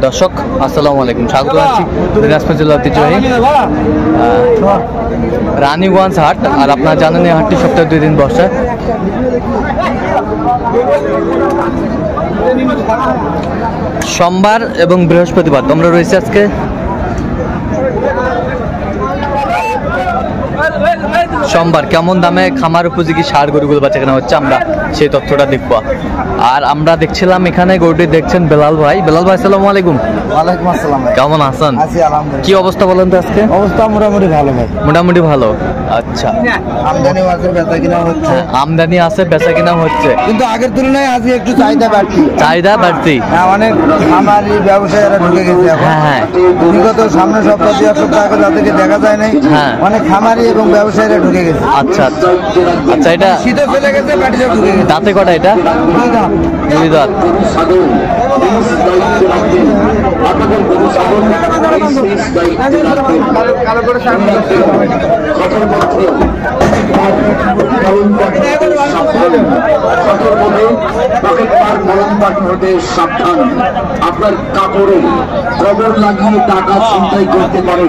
দর্শক আসসালামু আলাইকুম, স্বাগত জানাচ্ছি দিনাজপুর জেলার ঐতিহ্যবাহী রানীগঞ্জ হাট। আর আপনারা জানেন এই হাটটি সপ্তাহে 2 দিন বসে। সোমবার এবং বৃহস্পতিবার তোমরা রয়েছে আজকে সোমবার কেমন দামে খামার উপযোগী সার গরুগুলো বাচ্চা কেনা হচ্ছে আমরা সেই তথ্যটা দেখব। আর আমরা দেখছিলাম এখানে গরুটি দেখছেন বেলাল ভাই। বেলাল ভাই আসসালামু আলাইকুম। ওয়ালাইকুম আসসালাম। কেমন আছেন? আছি আলহামদুলিল্লাহ। কি অবস্থা বলেন তো আজকে? অবস্থা মোটামুটি ভালো ভাই। মোটামুটি ভালো। আচ্ছা, আমদানি আছে, বেচা কিনা হচ্ছে। আমদানি আছে, বেচা কিনা হচ্ছে, কিন্তু আগের তুলনায় আজকে একটু চাহিদা বাড়তি। চাহিদা বাড়তি। হ্যাঁ, অনেক খামারি ব্যবসায়ীরা ঢুকে গেছে এখন। হ্যাঁ, বিগত সামনে সপ্তাহ 2 সপ্তাহ আগে যাদেরকে দেখা যায় নাই, হ্যাঁ, অনেক খামারি এবং ব্যবসায়ীরা ঢুকে গেছে। আচ্ছা আচ্ছা আচ্ছা। এটা শীতে ফেলে গেছে, পাটিতে ঢুকে গেছে। দাঁতে কটা এটা? 2 দাঁত। সাবধান, আপনার কাপড়ে কবর লাগিয়ে টাকা ছিনতাই করতে পারে।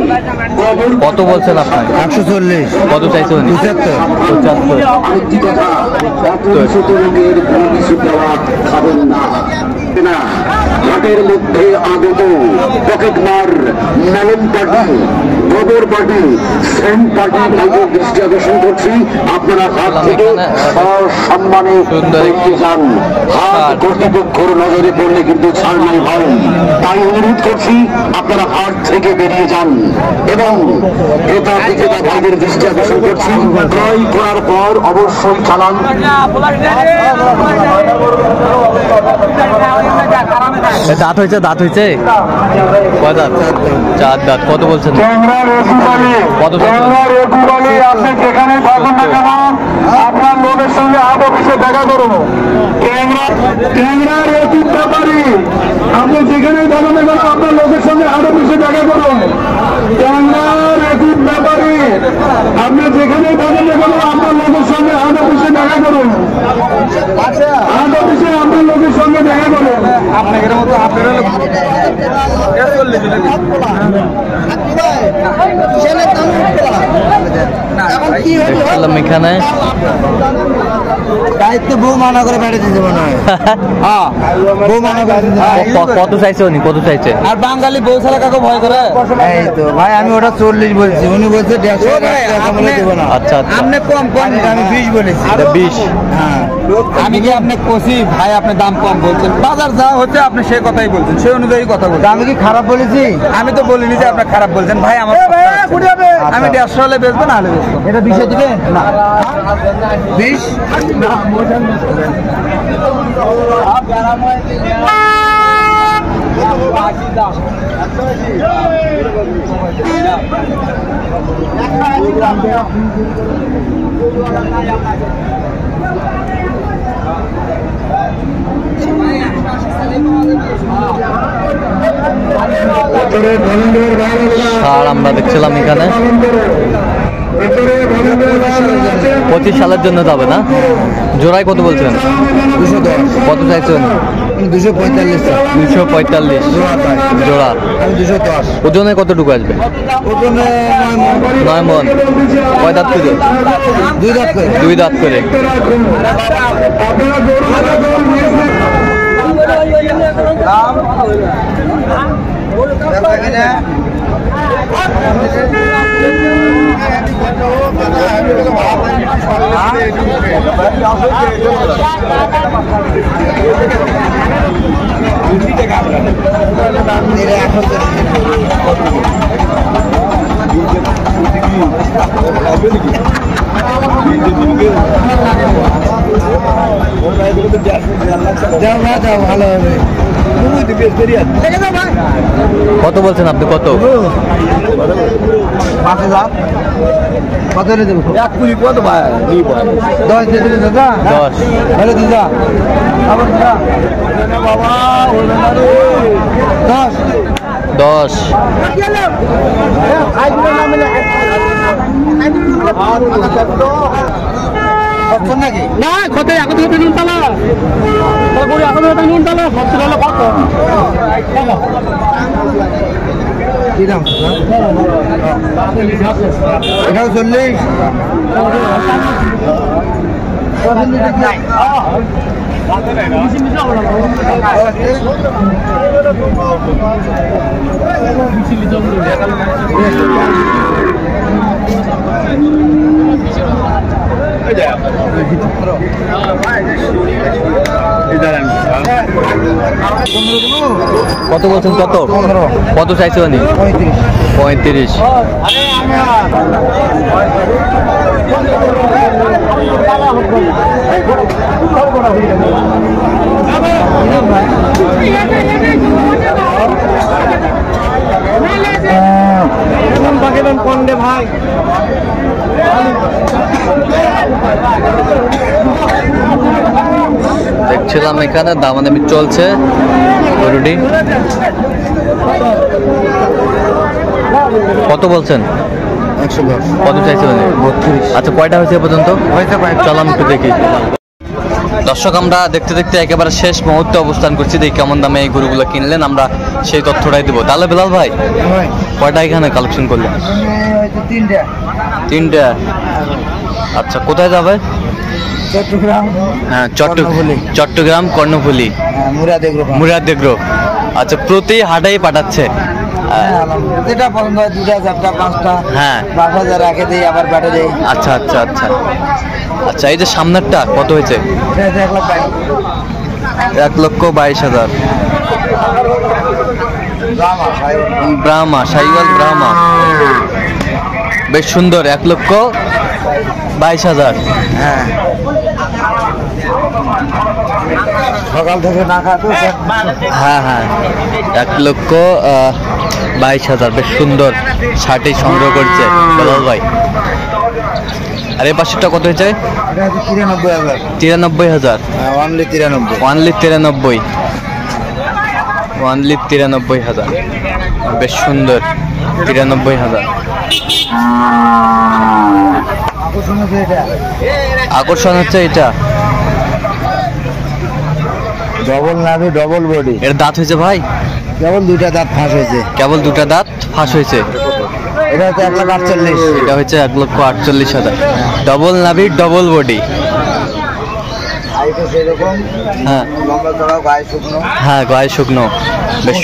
কত বলছেন আপনার? 140। কত চাইছেন? 75। আরেকটি কথা, অপরিচিত লোকের কোনো কিছু দেওয়া খাবেন না। হাটের মধ্যে আগত পকেটমার মেলন পার্টি, গোবর পার্টি, সেম পার্টি ভাইকে দৃষ্টি আকর্ষণ করছি। আপনারা হাট থেকে সম্মানে দেখতে যান। হাট কর্তৃপক্ষের নজরে পড়লে কিন্তু ছাড় নাই ভাই। তাই অনুরোধ করছি আপনারা হাট থেকে বেরিয়ে যান এবং ক্রেতা বিক্রেতা ভাইদের দৃষ্টি আকর্ষণ করছি, ক্রয় করার পর অবশ্যই চালান। দাঁত হয়েছে? দাঁত হয়েছে কয় দাঁত? 4 দাঁত। কত বলছেন? কত? আপনি যেখানে থাকুন না কেন, আপনার লোকের সঙ্গে হাট অফিসে দেখা করুন। ক্যাংরার রসিদ ব্যাপারী, আপনি যেখানে থাকুন না কেন, আপনার লোকের সঙ্গে হাট অফিসে দেখা করুন। ক্যাংরার রসিদ ব্যাপারী, আপনি যেখানে থাকুন না কেন, আপনার লোকের সঙ্গে হাট অফিসে দেখা করুন। হাট অফিসে আপনার লোকের সঙ্গে দেখা করুন। আপনাদের মতো আপনারা এখানে দায়িত্ব বউ মানা করে বেড়ে দিতে মনে হয়। হ্যাঁ, বউ মানা করে দিতে। কত চাইছে উনি? কত চাইছে? আর বাঙালি বউ ছাড়া কাকে ভয় করে? এই তো ভাই, আমি ওটা 40 বলছি, উনি বলছে 150 টাকা বলে দেব না। আচ্ছা আচ্ছা, আপনি কম কম, আমি 20 বলেছি। 20? হ্যাঁ, আমি কি আপনি কষি ভাই, আপনি দাম কম বলছেন। বাজার যা হচ্ছে আপনি সেই কথাই বলছেন, সেই অনুযায়ী কথা বলছেন। আমি কি খারাপ বলেছি? আমি তো বলিনি যে আপনি খারাপ বলছেন ভাই। আমার আমি 150 হলে বেচবো, না হলে বেচবো। এটা 20 দিবে না? 20 না, মোটাম আর আমরা দেখছিলাম এখানে 25 সালের জন্য যাবে না? জোড়ায় কত বলছেন? 210। কত চাইছেন? 245। 245 জোড়া। আমি 210। ওজনে কতটুকু আসবে? ওজনে 9 মণ। কয় দাঁত করে? 2 দাঁত করে। 2 দাঁত করে। যাও ভালো হবে। কত বলছেন আপনি? কত? 5000। কত দেবো? 1 কুড়ি কত ভাই? 10 দিয়ে দিলে দাদা। 10 ভালো দিদা। আবার দিদা বাবা, 10 10। নাকি না কত এখন নুন তালা নুন তালা কত এটাও 40। কত বলছেন? কত কত চাইছে উনি? 35। ভাই দেখছিলাম এখানে দামাদামি চলছে গরুটি। কত বলছেন? 110। কত চাইছে উনি? 32। আচ্ছা, কয়টা হয়েছে এ পর্যন্ত? চল আমি একটু দেখি। দর্শক, আমরা দেখতে দেখতে একেবারে শেষ মুহূর্তে অবস্থান করছি। দেখি কেমন দামে এই গরুগুলো কিনলেন, আমরা সেই তথ্যটাই দেবো। তাহলে বেলাল ভাই, কয়টা এখানে কালেকশন করলেন? 3টা। আচ্ছা, কোথায় যাবে? চট্টগ্রাম। হ্যাঁ, চট্টগ্রাম কর্ণফুলি, মুরাদেগ্রো। আচ্ছা, প্রতি হাটেই পাঠাচ্ছে? যেটা পছন্দ হয়, 2টা 4টা 5টা। হ্যাঁ, 5,000 রাখে দেই, আবার ব্যাটে দেই। আচ্ছা আচ্ছা আচ্ছা আচ্ছা। এই যে সামনেরটা কত হয়েছে? 1,22,000। ব্রাহ্মা, শাহিওয়াল ব্রাহ্মা, বেশ সুন্দর। 1,22,000। হ্যাঁ, সকাল থেকে না খাতো। হ্যাঁ হ্যাঁ, 1,22,000। বেশ সুন্দর শার্টই সংগ্রহ করছে বেলাল ভাই। আর এই পাশেরটা কত হয়েছে? 93,000। 93,000। অনলি 93। অনলি 93। অনলি 93,000। বেশ সুন্দর, 93,000। আকর্ষণ হচ্ছে এটা। ডবল নাভি, ডবল বডি। এর দাঁত হয়েছে ভাই? কেবল 2টা দাঁত ফাঁস হয়েছে। কেবল 2টা দাঁত ফাঁস হয়েছে। এটা হচ্ছে 1,48,000। এটা হচ্ছে 1,48,000। ডবল নাভি, ডবল বডি। হ্যাঁ হ্যাঁ, গায়ে শুকনো। বেশ,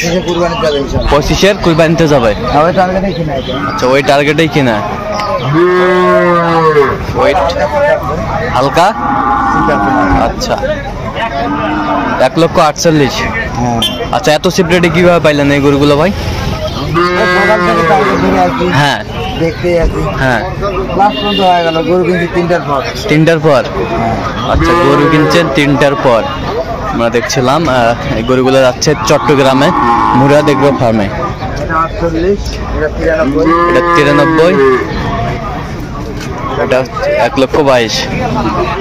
25-এর কুরবানিতে যাবে। আচ্ছা, ওই টার্গেটেই কিনা। ওয়েট হালকা। আচ্ছা, 1,48,000। আচ্ছা, এত সিপ্রেটে কিভাবে পাইলেন এই গরুগুলো ভাই? হ্যাঁ, দেখতে আছি। হ্যাঁ, লাস্ট পর্যন্ত হয়ে গেল। গরু কিনছি 3টার পর। 3টার পর? আচ্ছা, গরু কিনছেন 3টার পর। আমরা দেখছিলাম এই গরুগুলো যাচ্ছে চট্টগ্রামে মুরাদেগ্রো ফার্মে। এটা 48, এটা 93। এটা 93। এটা 1,22,000।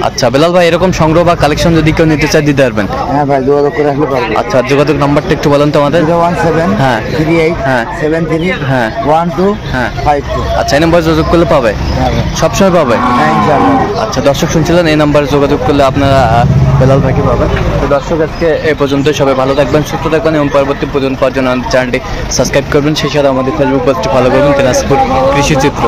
আচ্ছা বেলাল ভাই, এরকম সংগ্রহ বা কালেকশন যদি কেউ নিতে চায় দিতে পারবেন? হ্যাঁ ভাই, যোগাযোগ করে আসলে পারবো। আচ্ছা, যোগাযোগ নাম্বারটা একটু বলেন তো আমাদের। 017 হ্যাঁ 38 হ্যাঁ 73 হ্যাঁ 12 হ্যাঁ। 52। আচ্ছা, এই নাম্বারে যোগাযোগ করলে পাবে? হ্যাঁ ভাই, সবসময় পাবে? হ্যাঁ ইনশাআল্লাহ। আচ্ছা, দর্শক শুনছিলেন, এই নাম্বারে যোগাযোগ করলে আপনারা বেলাল ভাইকে পাবেন। তো দর্শক, আজকে এই পর্যন্তই। সবাই ভালো থাকবেন, সুস্থ থাকবেন এবং পরবর্তী পর্যন্ত পাওয়ার জন্য আমাদের চ্যানেলটি সাবস্ক্রাইব করবেন। সেই সাথে আমাদের ফেসবুক পেজটি ফলো করবেন, দিনাজপুর কৃষি চিত্র।